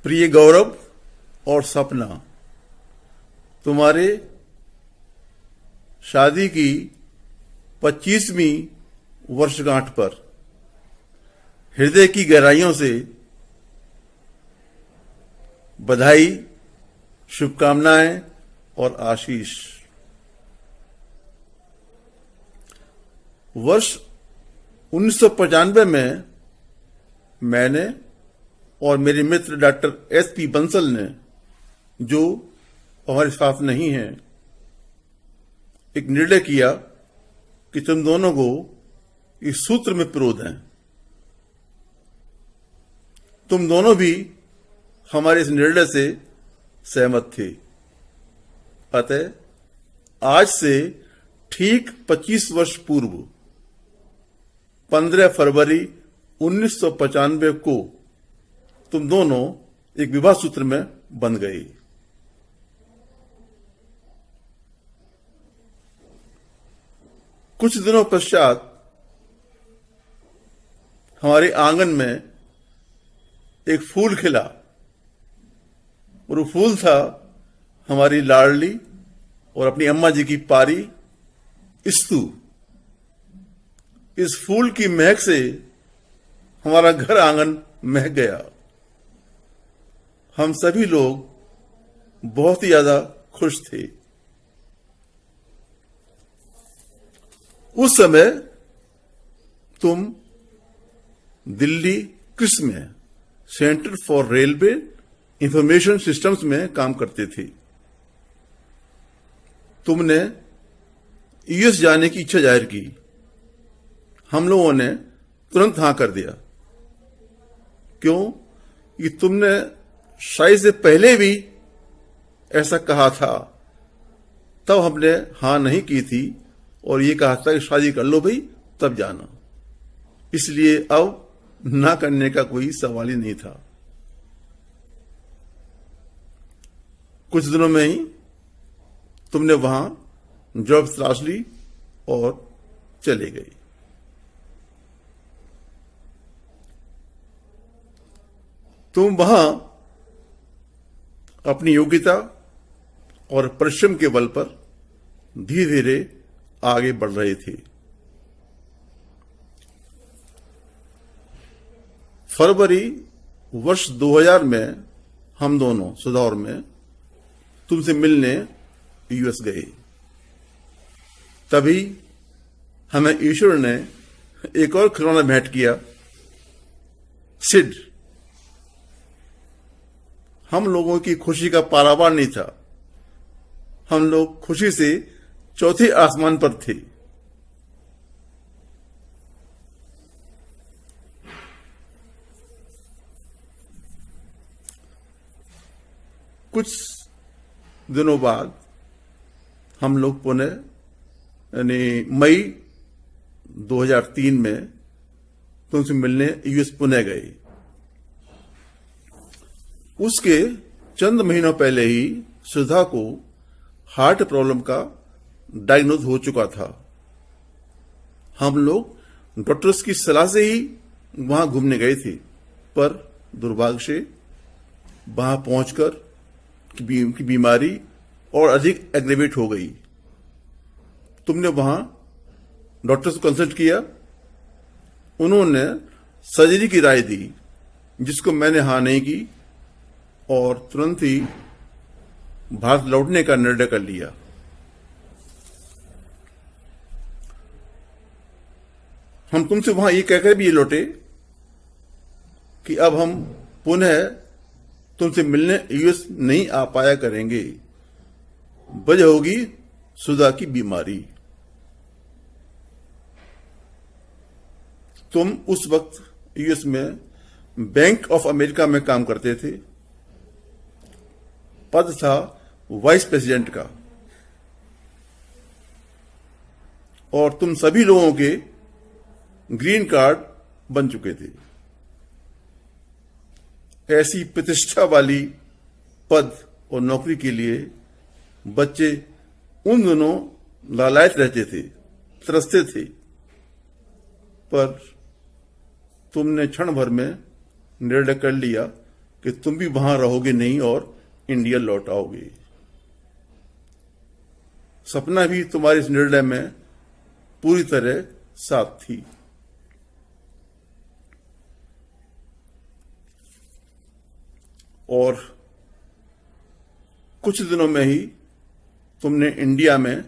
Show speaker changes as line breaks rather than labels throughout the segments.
प्रिय गौरव और सपना, तुम्हारे शादी की 25वीं वर्षगांठ पर हृदय की गहराइयों से बधाई, शुभकामनाएं और आशीष। वर्ष 1995 में मैंने और मेरे मित्र डॉक्टर S.P. बंसल ने, जो हमारे साथ नहीं हैं, एक निर्णय किया कि तुम दोनों को इस सूत्र में पिरो दें। तुम दोनों भी हमारे इस निर्णय से सहमत थे। अतः आज से ठीक 25 वर्ष पूर्व 15 फरवरी 1995 को तुम दोनों एक विवाह सूत्र में बंध गए। कुछ दिनों पश्चात हमारे आंगन में एक फूल खिला और वो फूल था हमारी लाडली और अपनी अम्मा जी की पारी स्तु। इस फूल की महक से हमारा घर आंगन महक गया। हम सभी लोग बहुत ही ज्यादा खुश थे। उस समय तुम दिल्ली क्रिस में centre for railway information systems में काम करते थे। तुमने यूएस जाने की इच्छा जाहिर की। हम लोगों ने तुरंत हां कर दिया। क्यों? कि तुमने शायद से पहले भी ऐसा कहा था, तब हमने हां नहीं की थी और ये कहा था कि शादी कर लो भाई, तब जाना। इसलिए अब ना करने का कोई सवाल ही नहीं था। कुछ दिनों में ही तुमने वहां जॉब तलाश ली और चले गई। तुम वहां अपनी योग्यता और परिश्रम के बल पर धीरे धीरे आगे बढ़ रहे थे। फरवरी वर्ष 2000 में हम दोनों सुधा और मैं तुमसे मिलने यूएस गए। तभी हमें ईश्वर ने एक और खिलौना भेंट किया, सिड। हम लोगों की खुशी का पारावार नहीं था। हम लोग खुशी से चौथे आसमान पर थे। कुछ दिनों बाद हम लोग पुणे यानी मई 2003 में तुमसे मिलने यूएस पुणे गए। उसके चंद महीनों पहले ही सुधा को हार्ट प्रॉब्लम का डायग्नोज हो चुका था। हम लोग डॉक्टर्स की सलाह से ही वहां घूमने गए थे, पर दुर्भाग्य से वहां पहुंचकर की बीमारी और अधिक एग्रेवेट हो गई। तुमने वहां डॉक्टर्स को कंसल्ट किया। उन्होंने सर्जरी की राय दी, जिसको मैंने हां नहीं की और तुरंत ही भारत लौटने का निर्णय कर लिया। हम तुमसे वहां ये कहकर भी ये लौटे कि अब हम पुनः तुमसे मिलने यूएस नहीं आ पाया करेंगे। वजह होगी सुधा की बीमारी। तुम उस वक्त यूएस में बैंक ऑफ अमेरिका में काम करते थे। पद था वाइस प्रेसिडेंट का और तुम सभी लोगों के ग्रीन कार्ड बन चुके थे। ऐसी प्रतिष्ठा वाली पद और नौकरी के लिए बच्चे उन दिनों लालायित रहते थे, तरसते थे, पर तुमने क्षण भर में निर्णय कर लिया कि तुम भी वहां रहोगे नहीं और इंडिया लौट आओगे। सपना भी तुम्हारे इस निर्णय में पूरी तरह साथ थी। और कुछ दिनों में ही तुमने इंडिया में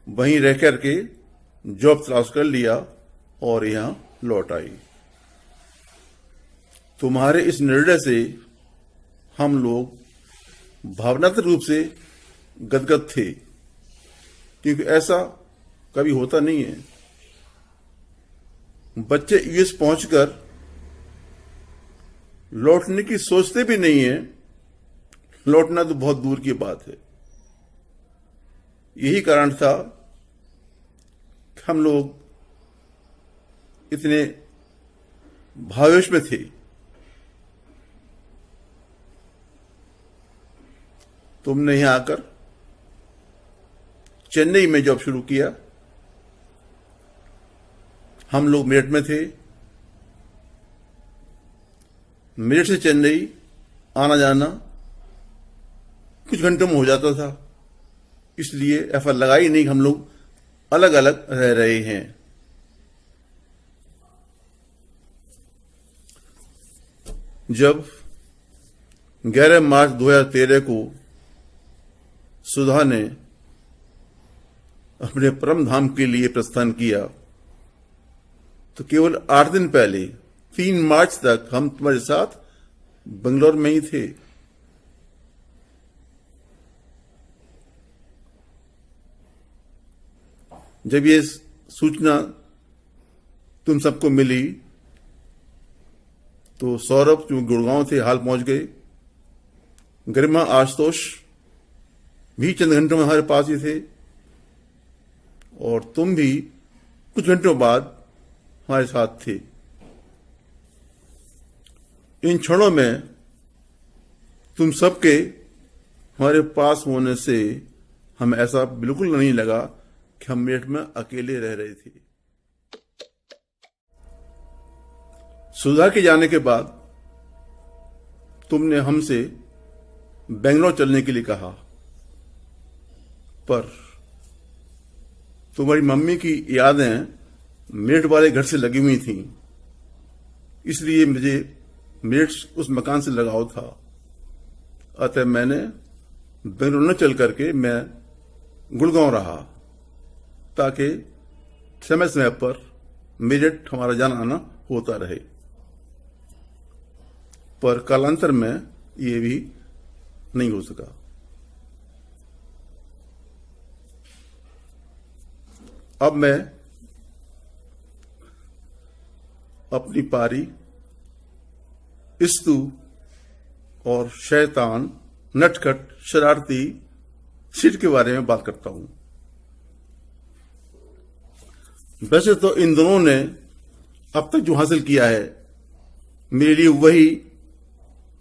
वहीं रह करके जॉब तलाश कर लिया और यहां लौट आई। तुम्हारे इस निर्णय से हम लोग भावनात्मक रूप से गदगद थे, क्योंकि ऐसा कभी होता नहीं है। बच्चे यूएस पहुंचकर लौटने की सोचते भी नहीं है, लौटना तो बहुत दूर की बात है। यही कारण था कि हम लोग इतने भावेश में थे। तुमने यहां आकर चेन्नई में जॉब शुरू किया, हम लोग मेरठ में थे। मेरठ से चेन्नई आना जाना कुछ घंटों में हो जाता था, इसलिए ऐसा लगा ही नहीं हम लोग अलग अलग रह रहे हैं। जब 11 मार्च 2013 को सुधा ने अपने परम धाम के लिए प्रस्थान किया, तो केवल 8 दिन पहले 3 मार्च तक हम तुम्हारे साथ बेंगलोर में ही थे। जब ये सूचना तुम सबको मिली तो सौरभ जो गुड़गांव थे हाल पहुंच गए, गरिमा आशुतोष भी चंद घंटों में हमारे पास ही थे, और तुम भी कुछ घंटों बाद हमारे साथ थे। इन क्षणों में तुम सबके हमारे पास होने से हमें ऐसा बिल्कुल नहीं लगा कि हम मेरठ में अकेले रह रहे थे। सुधा के जाने के बाद तुमने हमसे बेंगलोर चलने के लिए कहा, पर तुम्हारी मम्मी की यादें मेरठ वाले घर से लगी हुई थीं, इसलिए मुझे मेरठ उस मकान से लगाव था। अतः मैंने बेंगलोर न चल करके मैं गुड़गांव रहा, ताकि समय समय पर मेरठ हमारा जाना आना होता रहे। पर कालांतर में ये भी नहीं हो सका। अब मैं अपनी पारी इस्तु और शैतान नटखट शरारती सीट के बारे में बात करता हूं। वैसे तो इन दोनों ने अब तक जो हासिल किया है मेरे लिए वही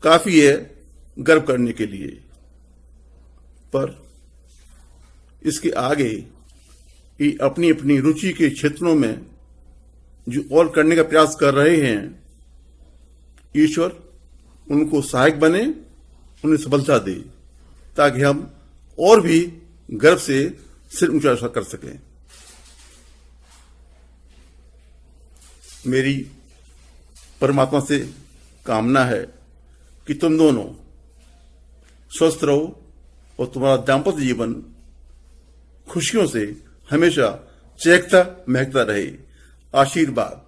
काफी है गर्व करने के लिए, पर इसके आगे ये अपनी अपनी रुचि के क्षेत्रों में जो और करने का प्रयास कर रहे हैं, ईश्वर उनको सहायक बने, उन्हें सफलता दे, ताकि हम और भी गर्व से सिर ऊंचा कर सकें। मेरी परमात्मा से कामना है कि तुम दोनों स्वस्थ रहो और तुम्हारा दाम्पत्य जीवन खुशियों से हमेशा चहकता महकता रहे। आशीर्वाद।